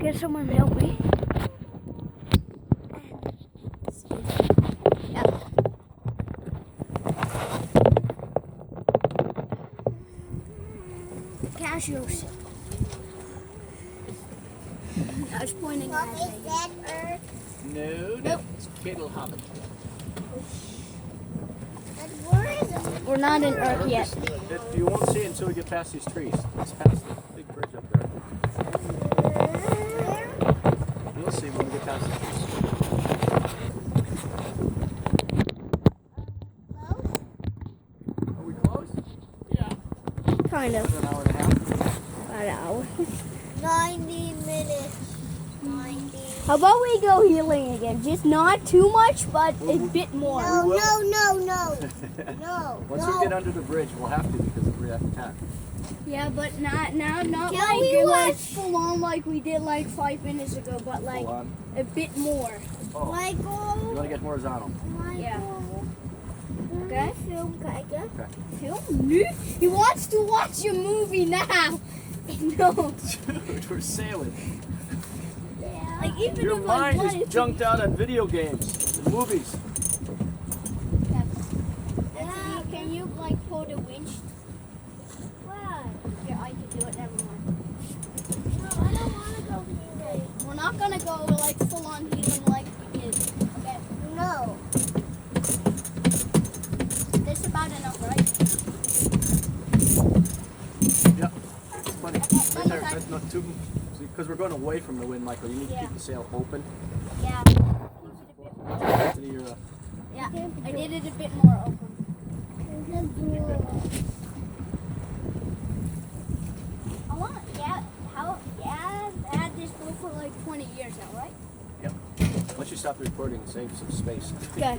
Can someone help me? Cashews. I was pointing at it. Is that Urk? No, Nope. it's Kettle Hobbit. And where is it? We're not in Urk yet. You won't see it until we get past these trees. It's past the big bridge up there. You'll see when we get past the trees. Are we close? Yeah. Kind of. An hour and a half. An hour. 90 minutes. 90. How about we go healing again? Just not too much, but a bit more. No, will. no, no, no. No. Once no. we get under the bridge, we'll have to because we're at attack. Yeah, but not Can like we like watch- full on like we did like 5 minutes ago, but like Hold on. a bit more. Oh, you Michael. want to get horizontal. Yeah. Michael. Okay. Film, Kaiga. Film? He wants to watch your movie now. No. Dude, we're sailing. Yeah. Like even Your if I mind wanted is junked out on video games and movies. Yeah. Can you like pull the winch? Why? Yeah, I can do it. Never mind. No, I don't want to go here. We're not gonna go like full on healing like we did. Okay. No. That's about enough, right? Yep. It's funny. Right there. That's not too. Because we're going away from the wind, Michael. You need to keep the sail open. Yeah. To your, Yeah. I did it a bit more open. I want had this boat for like 20 years now, right? Once you stop the recording, save some space. Okay.